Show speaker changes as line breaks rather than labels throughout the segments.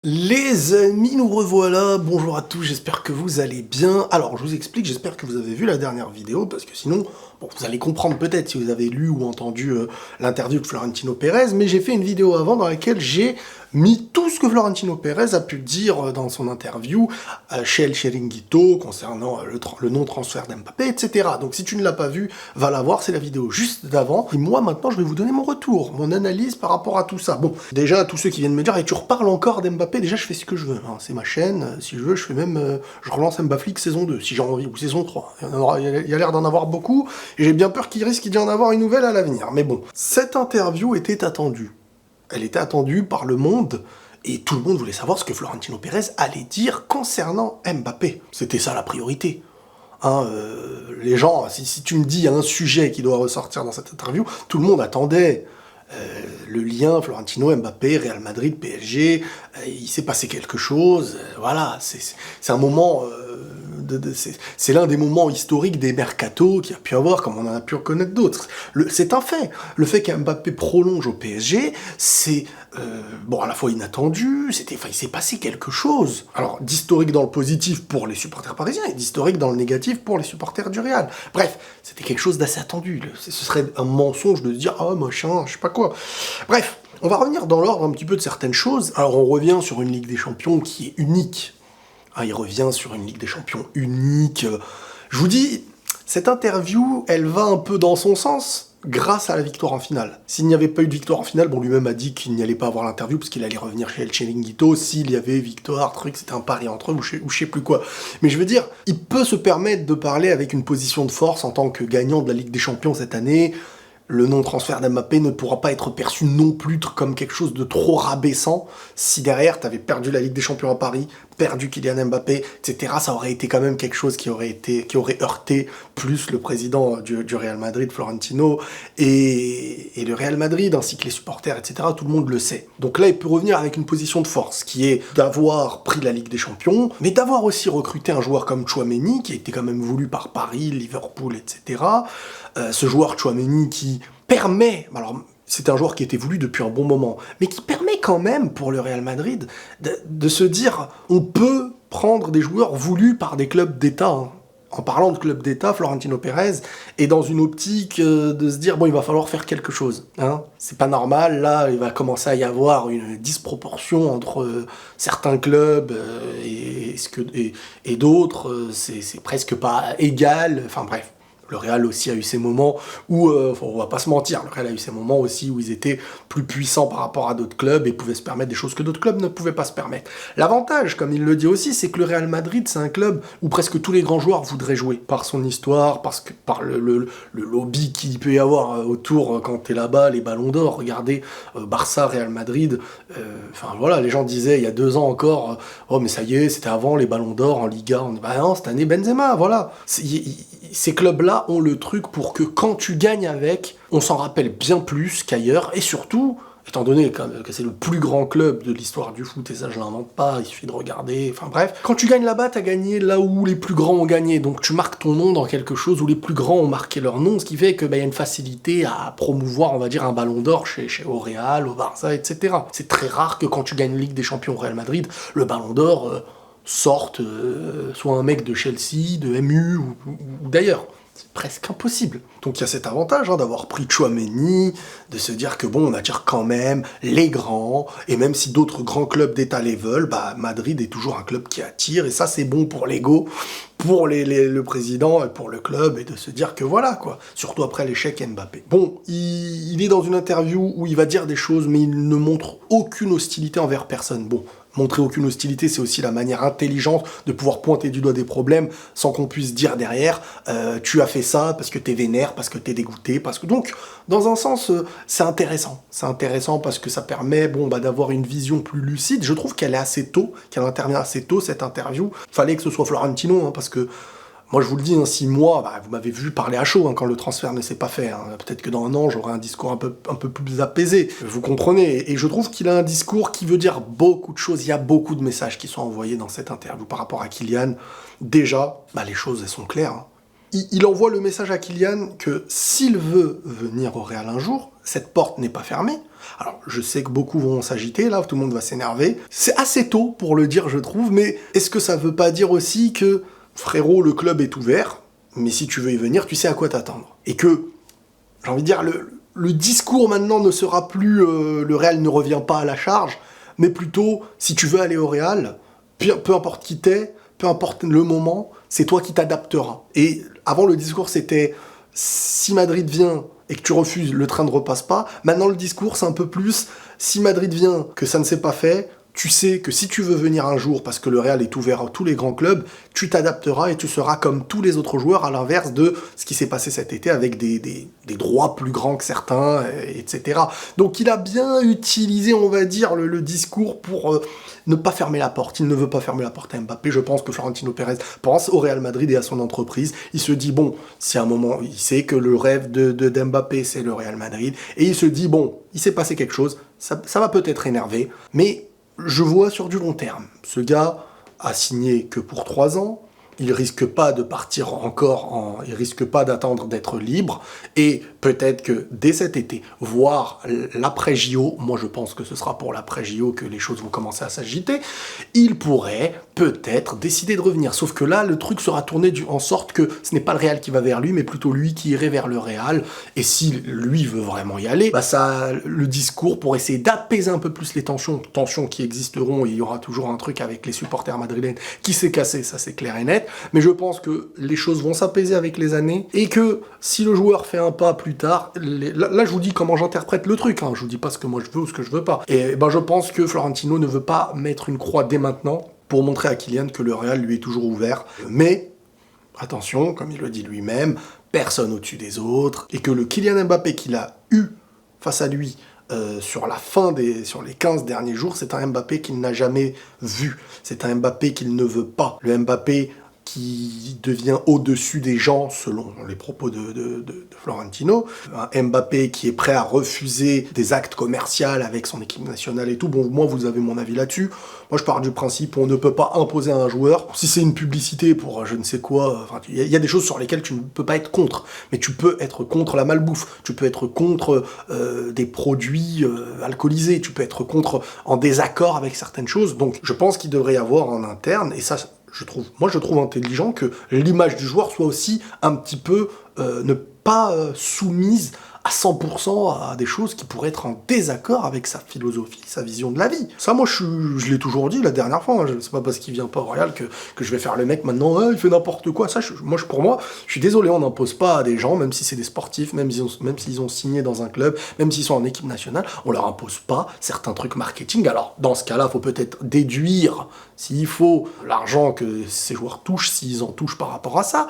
Les amis, nous revoilà, bonjour à tous, j'espère que vous allez bien. Alors, je vous explique, j'espère que vous avez vu la dernière vidéo, parce que sinon, bon, vous allez comprendre peut-être si vous avez lu ou entendu l'interview de Florentino Pérez, mais j'ai fait une vidéo avant dans laquelle j'ai mis tout ce que Florentino Pérez a pu dire dans son interview chez El Chiringuito concernant le non-transfert d'Mbappé, etc. Donc si tu ne l'as pas vu, va la voir, c'est la vidéo juste d'avant. Et moi, maintenant, je vais vous donner mon retour, mon analyse par rapport à tout ça. Bon, déjà, tous ceux qui viennent me dire, et tu reparles encore d'Mbappé, déjà, je fais ce que je veux. Hein. C'est ma chaîne, si je veux, je fais même... je relance Mbappé saison 2, si j'ai envie, ou saison 3. Il y a l'air d'en avoir beaucoup, et j'ai bien peur qu'il risque d'y en avoir une nouvelle à l'avenir. Mais bon, cette interview était attendue. Elle était attendue par le monde, et tout le monde voulait savoir ce que Florentino Pérez allait dire concernant Mbappé. C'était ça la priorité. Hein, les gens, si tu me dis un sujet qui doit ressortir dans cette interview, tout le monde attendait le lien Florentino, Mbappé, Real Madrid, PSG, il s'est passé quelque chose, voilà, c'est un moment... c'est l'un des moments historiques des mercatos qu'il y a pu avoir, comme on en a pu en connaître d'autres. C'est un fait. Le fait qu'Mbappé prolonge au PSG, c'est bon, à la fois inattendu, il s'est passé quelque chose. Alors, d'historique dans le positif pour les supporters parisiens et d'historique dans le négatif pour les supporters du Real. Bref, c'était quelque chose d'assez attendu. Ce serait un mensonge de se dire « Ah, machin, je sais pas quoi ». Bref, on va revenir dans l'ordre un petit peu de certaines choses. Alors, on revient sur une Ligue des Champions qui est unique. Ah, il revient sur une Ligue des Champions unique. Je vous dis, cette interview, elle va un peu dans son sens grâce à la victoire en finale. S'il n'y avait pas eu de victoire en finale, bon, lui-même a dit qu'il n'y allait pas avoir l'interview parce qu'il allait revenir chez El Chiringuito. S'il y avait victoire, truc, c'était un pari entre eux ou je sais plus quoi. Mais je veux dire, il peut se permettre de parler avec une position de force en tant que gagnant de la Ligue des Champions cette année. Le non-transfert d'Mbappé ne pourra pas être perçu non plus comme quelque chose de trop rabaissant. Si derrière, t'avais perdu la Ligue des Champions à Paris, perdu Kylian Mbappé, etc., ça aurait été quand même quelque chose qui aurait heurté plus le président du Real Madrid, Florentino, et le Real Madrid, ainsi que les supporters, etc., tout le monde le sait. Donc là, il peut revenir avec une position de force, qui est d'avoir pris la Ligue des Champions, mais d'avoir aussi recruté un joueur comme Tchouaméni, qui a été quand même voulu par Paris, Liverpool, etc., ce joueur Tchouaméni qui permet, alors c'est un joueur qui était voulu depuis un bon moment, mais qui permet quand même pour le Real Madrid de se dire on peut prendre des joueurs voulus par des clubs d'État. Hein. En parlant de clubs d'État, Florentino Pérez est dans une optique de se dire bon, il va falloir faire quelque chose. Hein. C'est pas normal, là il va commencer à y avoir une disproportion entre certains clubs et d'autres, c'est presque pas égal, enfin bref. Le Real aussi a eu ses moments où, on va pas se mentir, le Real a eu ses moments aussi où ils étaient plus puissants par rapport à d'autres clubs et pouvaient se permettre des choses que d'autres clubs ne pouvaient pas se permettre. L'avantage, comme il le dit aussi, c'est que le Real Madrid, c'est un club où presque tous les grands joueurs voudraient jouer. Par son histoire, par le lobby qu'il peut y avoir autour quand t'es là-bas, les ballons d'or. Regardez, Barça, Real Madrid, enfin voilà, les gens disaient il y a 2 ans encore, oh mais ça y est, c'était avant les ballons d'or en Liga. Bah non, cette année Benzema, voilà. Ces clubs-là ont le truc pour que quand tu gagnes avec, on s'en rappelle bien plus qu'ailleurs, et surtout, étant donné que c'est le plus grand club de l'histoire du foot, et ça je l'invente pas, il suffit de regarder, enfin bref, quand tu gagnes là-bas, t'as gagné là où les plus grands ont gagné, donc tu marques ton nom dans quelque chose où les plus grands ont marqué leur nom, ce qui fait que y a une facilité à promouvoir, on va dire, un ballon d'or au Real, au Barça, etc. C'est très rare que quand tu gagnes Ligue des Champions au Real Madrid, le ballon d'or... sortent soit un mec de Chelsea, de MU ou d'ailleurs. C'est presque impossible. Donc il y a cet avantage d'avoir pris Tchouaméni, de se dire que bon, on attire quand même les grands, et même si d'autres grands clubs d'État les veulent, Madrid est toujours un club qui attire, et ça c'est bon pour l'ego, pour le président et pour le club, et de se dire que voilà quoi, surtout après l'échec Mbappé. Bon, il est dans une interview où il va dire des choses, mais il ne montre aucune hostilité envers personne. Bon, montrer aucune hostilité, c'est aussi la manière intelligente de pouvoir pointer du doigt des problèmes sans qu'on puisse dire derrière tu as fait ça parce que t'es vénère, parce que t'es dégoûté, parce que... Donc, dans un sens, c'est intéressant. C'est intéressant parce que ça permet d'avoir une vision plus lucide. Je trouve qu'elle est assez tôt, qu'elle intervient assez tôt, cette interview. Fallait que ce soit Florentino, parce que moi, je vous le dis, 6 mois, vous m'avez vu parler à chaud quand le transfert ne s'est pas fait. Peut-être que dans 1 an, j'aurai un discours un peu plus apaisé. Vous comprenez. Et je trouve qu'il a un discours qui veut dire beaucoup de choses. Il y a beaucoup de messages qui sont envoyés dans cette interview par rapport à Kylian. Déjà, les choses, elles sont claires. Il envoie le message à Kylian que s'il veut venir au Real un jour, cette porte n'est pas fermée. Alors, je sais que beaucoup vont s'agiter, là, tout le monde va s'énerver. C'est assez tôt pour le dire, je trouve, mais est-ce que ça veut pas dire aussi que, frérot, le club est ouvert, mais si tu veux y venir, tu sais à quoi t'attendre. Et que, j'ai envie de dire, le discours maintenant ne sera plus le Real ne revient pas à la charge, mais plutôt, si tu veux aller au Real, peu importe qui t'es, peu importe le moment, c'est toi qui t'adapteras. Et avant, le discours, c'était si Madrid vient et que tu refuses, le train ne repasse pas. Maintenant, le discours, c'est un peu plus si Madrid vient, que ça ne s'est pas fait, tu sais que si tu veux venir un jour, parce que le Real est ouvert à tous les grands clubs, tu t'adapteras et tu seras comme tous les autres joueurs, à l'inverse de ce qui s'est passé cet été avec des droits plus grands que certains, etc. Donc il a bien utilisé, on va dire, le discours pour ne pas fermer la porte. Il ne veut pas fermer la porte à Mbappé. Je pense que Florentino Pérez pense au Real Madrid et à son entreprise. Il se dit, bon, si à un moment, il sait que le rêve d'Mbappé, c'est le Real Madrid, et il se dit, bon, il s'est passé quelque chose, ça va peut-être énerver, mais je vois sur du long terme. Ce gars a signé que pour 3 ans, il risque pas de partir encore, il risque pas d'attendre d'être libre, et peut-être que dès cet été, voire l'après-JO, moi je pense que ce sera pour l'après-JO que les choses vont commencer à s'agiter, il pourrait peut-être décider de revenir. Sauf que là, le truc sera tourné en sorte que ce n'est pas le Real qui va vers lui, mais plutôt lui qui irait vers le Real, et si lui veut vraiment y aller, bah ça, le discours pour essayer d'apaiser un peu plus les tensions qui existeront, et il y aura toujours un truc avec les supporters madrilènes qui s'est cassé, ça c'est clair et net, mais je pense que les choses vont s'apaiser avec les années, et que si le joueur fait un pas plus tard, là je vous dis comment j'interprète le truc, hein, je vous dis pas ce que moi je veux ou ce que je veux pas, et ben je pense que Florentino ne veut pas mettre une croix dès maintenant pour montrer à Kylian que le Real lui est toujours ouvert, mais attention, comme il le dit lui-même, personne au-dessus des autres, et que le Kylian Mbappé qu'il a eu face à lui sur les 15 derniers jours, c'est un Mbappé qu'il n'a jamais vu. C'est un Mbappé qu'il ne veut pas. Le Mbappé qui devient au-dessus des gens, selon les propos de Florentino. Un Mbappé qui est prêt à refuser des actes commerciaux avec son équipe nationale et tout. Bon, moi, vous avez mon avis là-dessus. Moi, je pars du principe on ne peut pas imposer à un joueur. Si c'est une publicité pour je ne sais quoi, il y a des choses sur lesquelles tu ne peux pas être contre. Mais tu peux être contre la malbouffe. Tu peux être contre des produits alcoolisés. Tu peux être en désaccord avec certaines choses. Donc, je pense qu'il devrait y avoir en interne, et ça, je trouve intelligent que l'image du joueur soit aussi un petit peu ne pas soumise à 100% à des choses qui pourraient être en désaccord avec sa philosophie, sa vision de la vie. Ça, moi, je l'ai toujours dit la dernière fois, hein, c'est pas parce qu'il vient pas au Real que je vais faire le mec maintenant, il fait n'importe quoi. Ça, pour moi, je suis désolé, on n'impose pas à des gens, même si c'est des sportifs, même s'ils ont signé dans un club, même s'ils sont en équipe nationale, on leur impose pas certains trucs marketing. Alors, dans ce cas-là, il faut peut-être déduire, s'il faut, l'argent que ces joueurs touchent, s'ils en touchent par rapport à ça.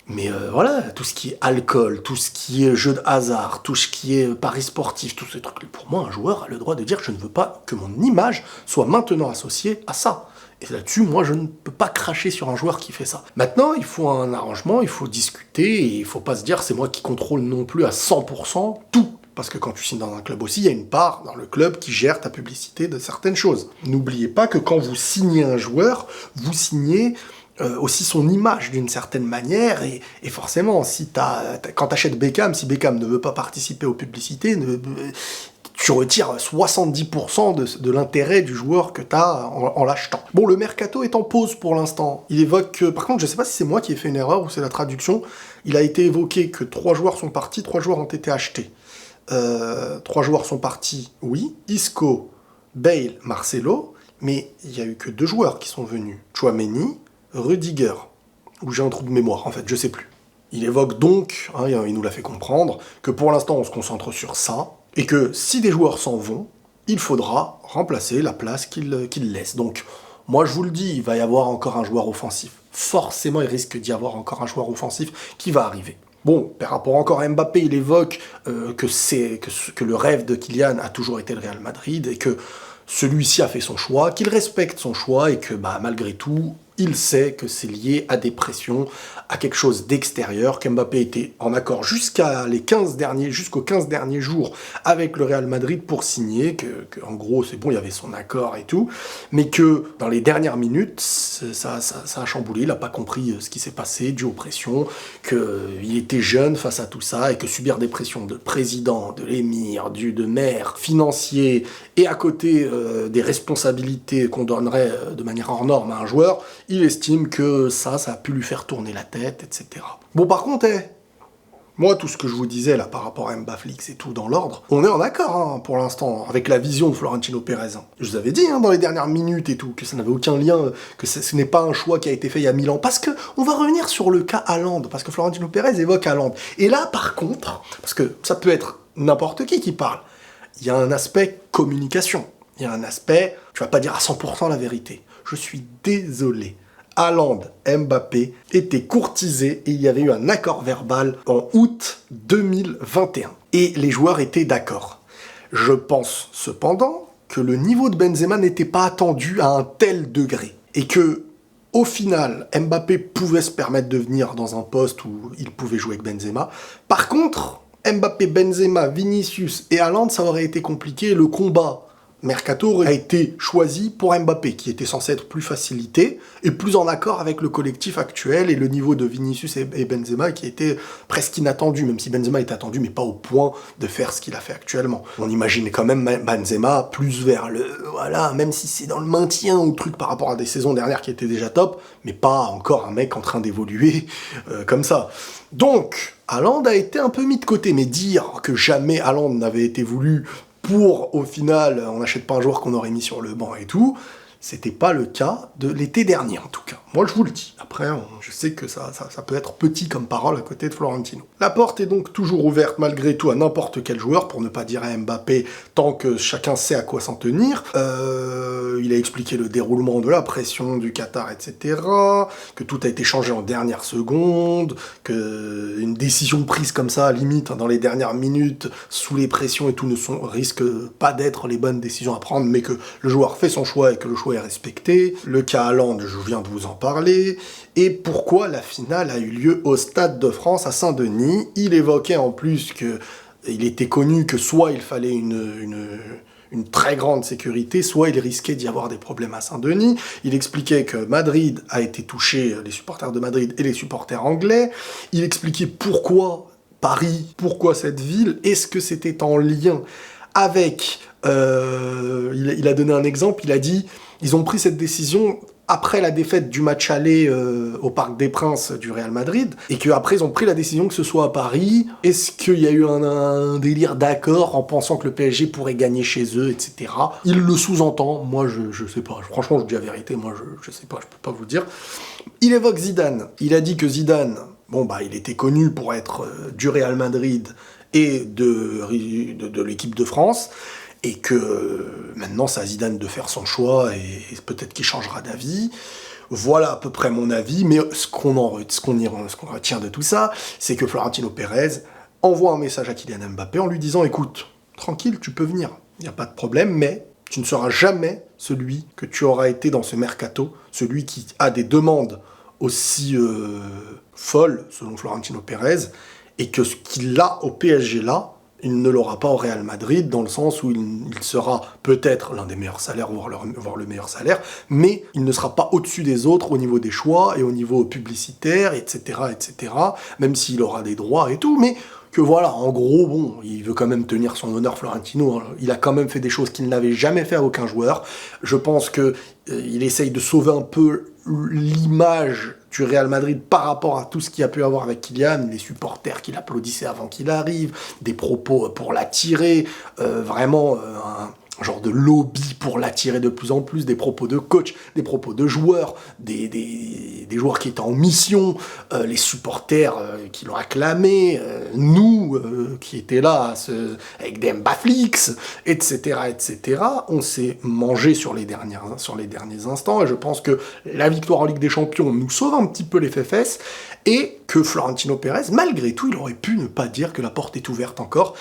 Mais voilà, tout ce qui est alcool, tout ce qui est jeu de hasard, tout ce qui est paris sportif, tous ces trucs, pour moi, un joueur a le droit de dire je ne veux pas que mon image soit maintenant associée à ça. Et là-dessus, moi, je ne peux pas cracher sur un joueur qui fait ça. Maintenant, il faut un arrangement, il faut discuter, et il faut pas se dire c'est moi qui contrôle non plus à 100% tout. Parce que quand tu signes dans un club aussi, il y a une part dans le club qui gère ta publicité de certaines choses. N'oubliez pas que quand vous signez un joueur, vous signez aussi son image d'une certaine manière, et forcément, quand tu achètes Beckham, si Beckham ne veut pas participer aux publicités, tu retires 70% de l'intérêt du joueur que tu as en l'achetant. Bon, le mercato est en pause pour l'instant. Il évoque, par contre, je sais pas si c'est moi qui ai fait une erreur ou c'est la traduction, il a été évoqué que 3 joueurs sont partis, 3 joueurs ont été achetés. 3 joueurs sont partis, oui, Isco, Bale, Marcelo, mais il n'y a eu que 2 joueurs qui sont venus, Tchouaméni, Rudiger, ou j'ai un trou de mémoire, en fait, je sais plus. Il évoque donc, hein, il nous l'a fait comprendre, que pour l'instant on se concentre sur ça, et que si des joueurs s'en vont, il faudra remplacer la place qu'ils laissent. Donc, moi je vous le dis, il va y avoir encore un joueur offensif. Forcément, il risque d'y avoir encore un joueur offensif qui va arriver. Bon, par rapport encore à Mbappé, il évoque que le rêve de Kylian a toujours été le Real Madrid, et que celui-ci a fait son choix, qu'il respecte son choix, et que malgré tout, Il sait que c'est lié à des pressions, à quelque chose d'extérieur, qu'Mbappé était en accord jusqu'aux 15 derniers jours avec le Real Madrid pour signer, que en gros c'est bon, il y avait son accord et tout, mais que dans les dernières minutes, ça a chamboulé, il n'a pas compris ce qui s'est passé, dû aux pressions, qu'il était jeune face à tout ça, et que subir des pressions de président, de l'émir, de maire, financier, et à côté des responsabilités qu'on donnerait de manière hors norme à un joueur, il estime que ça a pu lui faire tourner la tête, etc. Bon, par contre, moi, tout ce que je vous disais là par rapport à Mbaflix et tout dans l'ordre, on est en accord hein, pour l'instant avec la vision de Florentino Pérez. Je vous avais dit dans les dernières minutes et tout que ça n'avait aucun lien, que ce n'est pas un choix qui a été fait il y a 1000 ans. Parce que on va revenir sur le cas Haaland, parce que Florentino Pérez évoque Haaland. Et là, par contre, parce que ça peut être n'importe qui parle, il y a un aspect communication. Il y a un aspect, tu vas pas dire à 100% la vérité. Je suis désolé. Haaland, Mbappé étaient courtisés et il y avait eu un accord verbal en août 2021. Et les joueurs étaient d'accord. Je pense cependant que le niveau de Benzema n'était pas attendu à un tel degré. Et que, au final, Mbappé pouvait se permettre de venir dans un poste où il pouvait jouer avec Benzema. Par contre, Mbappé, Benzema, Vinicius et Haaland, ça aurait été compliqué. Le combat mercato a été choisi pour Mbappé, qui était censé être plus facilité et plus en accord avec le collectif actuel et le niveau de Vinicius et Benzema qui était presque inattendu, même si Benzema est attendu, mais pas au point de faire ce qu'il a fait actuellement. On imaginait quand même Benzema plus vers le... Voilà, même si c'est dans le maintien ou truc par rapport à des saisons dernières qui étaient déjà top, mais pas encore un mec en train d'évoluer comme ça. Donc, Haaland a été un peu mis de côté, mais dire que jamais Haaland n'avait été voulu pour, au final, on n'achète pas un joueur qu'on aurait mis sur le banc et tout, c'était pas le cas de l'été dernier, en tout cas. Moi, je vous le dis. Après, je sais que ça peut être petit comme parole à côté de Florentino. La porte est donc toujours ouverte, malgré tout, à n'importe quel joueur, pour ne pas dire à Mbappé, tant que chacun sait à quoi s'en tenir. Il a expliqué le déroulement de la pression du Qatar, etc., que tout a été changé en dernière seconde, que une décision prise comme ça, limite, dans les dernières minutes, sous les pressions et tout, risque pas d'être les bonnes décisions à prendre, mais que le joueur fait son choix et que le choix est respecté. Le cas Haaland, je viens de vous en parler. Et pourquoi la finale a eu lieu au Stade de France à Saint-Denis. Il évoquait en plus que il était connu que soit il fallait une très grande sécurité, soit il risquait d'y avoir des problèmes à Saint-Denis. Il expliquait que Madrid a été touché, les supporters de Madrid et les supporters anglais. Il expliquait pourquoi Paris, pourquoi cette ville, est-ce que c'était en lien avec... il a donné un exemple, il a dit, ils ont pris cette décision après la défaite du match aller au Parc des Princes du Real Madrid, et qu'après ils ont pris la décision que ce soit à Paris. Est-ce qu'il y a eu un délire d'accord en pensant que le PSG pourrait gagner chez eux, etc. Il le sous-entend, moi je sais pas, franchement je dis la vérité, moi je sais pas, je peux pas vous dire. Il évoque Zidane, il a dit que Zidane, bon bah il était connu pour être du Real Madrid et de l'équipe de France, et que maintenant c'est à Zidane de faire son choix, et peut-être qu'il changera d'avis. Voilà à peu près mon avis, mais ce qu'on retient de tout ça, c'est que Florentino Pérez envoie un message à Kylian Mbappé en lui disant « Écoute, tranquille, tu peux venir, il n'y a pas de problème, mais tu ne seras jamais celui que tu auras été dans ce mercato, celui qui a des demandes aussi folles, selon Florentino Pérez, et que ce qu'il a au PSG là, il ne l'aura pas au Real Madrid, dans le sens où il sera peut-être l'un des meilleurs salaires, voire le meilleur salaire, mais il ne sera pas au-dessus des autres au niveau des choix et au niveau publicitaire, etc., etc., même s'il aura des droits et tout, mais que voilà, en gros, bon, il veut quand même tenir son honneur, Florentino, hein. Il a quand même fait des choses qu'il n'avait jamais fait à aucun joueur. Je pense que il essaye de sauver un peu l'image du Real Madrid par rapport à tout ce qu'il y a pu avoir avec Kylian, les supporters qui l'applaudissaient avant qu'il arrive, des propos pour l'attirer, vraiment un genre de lobby pour l'attirer de plus en plus, des propos de coach, des propos de joueurs, des joueurs qui étaient en mission, les supporters qui l'ont acclamé, nous qui étaient là avec des Mbaflix, etc., etc. On s'est mangé sur les derniers instants, et je pense que la victoire en Ligue des Champions nous sauve un petit peu les fesses, et que Florentino Pérez, malgré tout, il aurait pu ne pas dire que la porte est ouverte encore.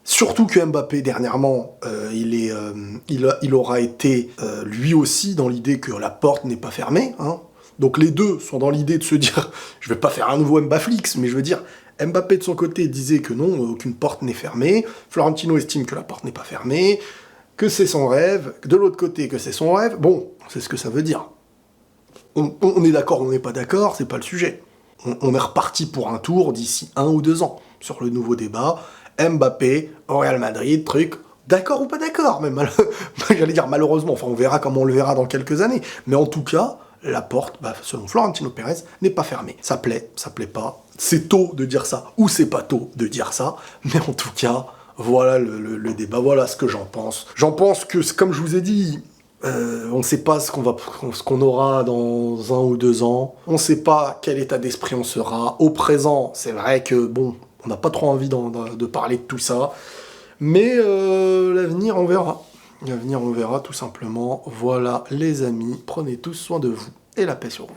Surtout que Mbappé, dernièrement, il aura été lui aussi dans l'idée que la porte n'est pas fermée, hein. Donc les deux sont dans l'idée de se dire, je vais pas faire un nouveau Mbaflix, mais je veux dire, Mbappé de son côté disait que non, aucune porte n'est fermée, Florentino estime que la porte n'est pas fermée, que c'est son rêve, de l'autre côté que c'est son rêve, bon, c'est ce que ça veut dire. On est d'accord, on n'est pas d'accord, c'est pas le sujet. On est reparti pour un tour d'ici 1 ou 2 ans, sur le nouveau débat, Mbappé, au Real Madrid, truc, d'accord ou pas d'accord, mais j'allais dire malheureusement, enfin on verra comment on le verra dans quelques années, mais en tout cas, la porte, selon Florentino Pérez, n'est pas fermée. Ça plaît pas, c'est tôt de dire ça, ou c'est pas tôt de dire ça, mais en tout cas, voilà le débat, voilà ce que j'en pense. J'en pense que, comme je vous ai dit, on ne sait pas ce qu'on aura dans 1 ou 2 ans, on ne sait pas quel état d'esprit on sera. Au présent, c'est vrai que, bon, on n'a pas trop envie de parler de tout ça, mais l'avenir, on verra. L'avenir, on verra, tout simplement. Voilà, les amis, prenez tous soin de vous, et la paix sur vous.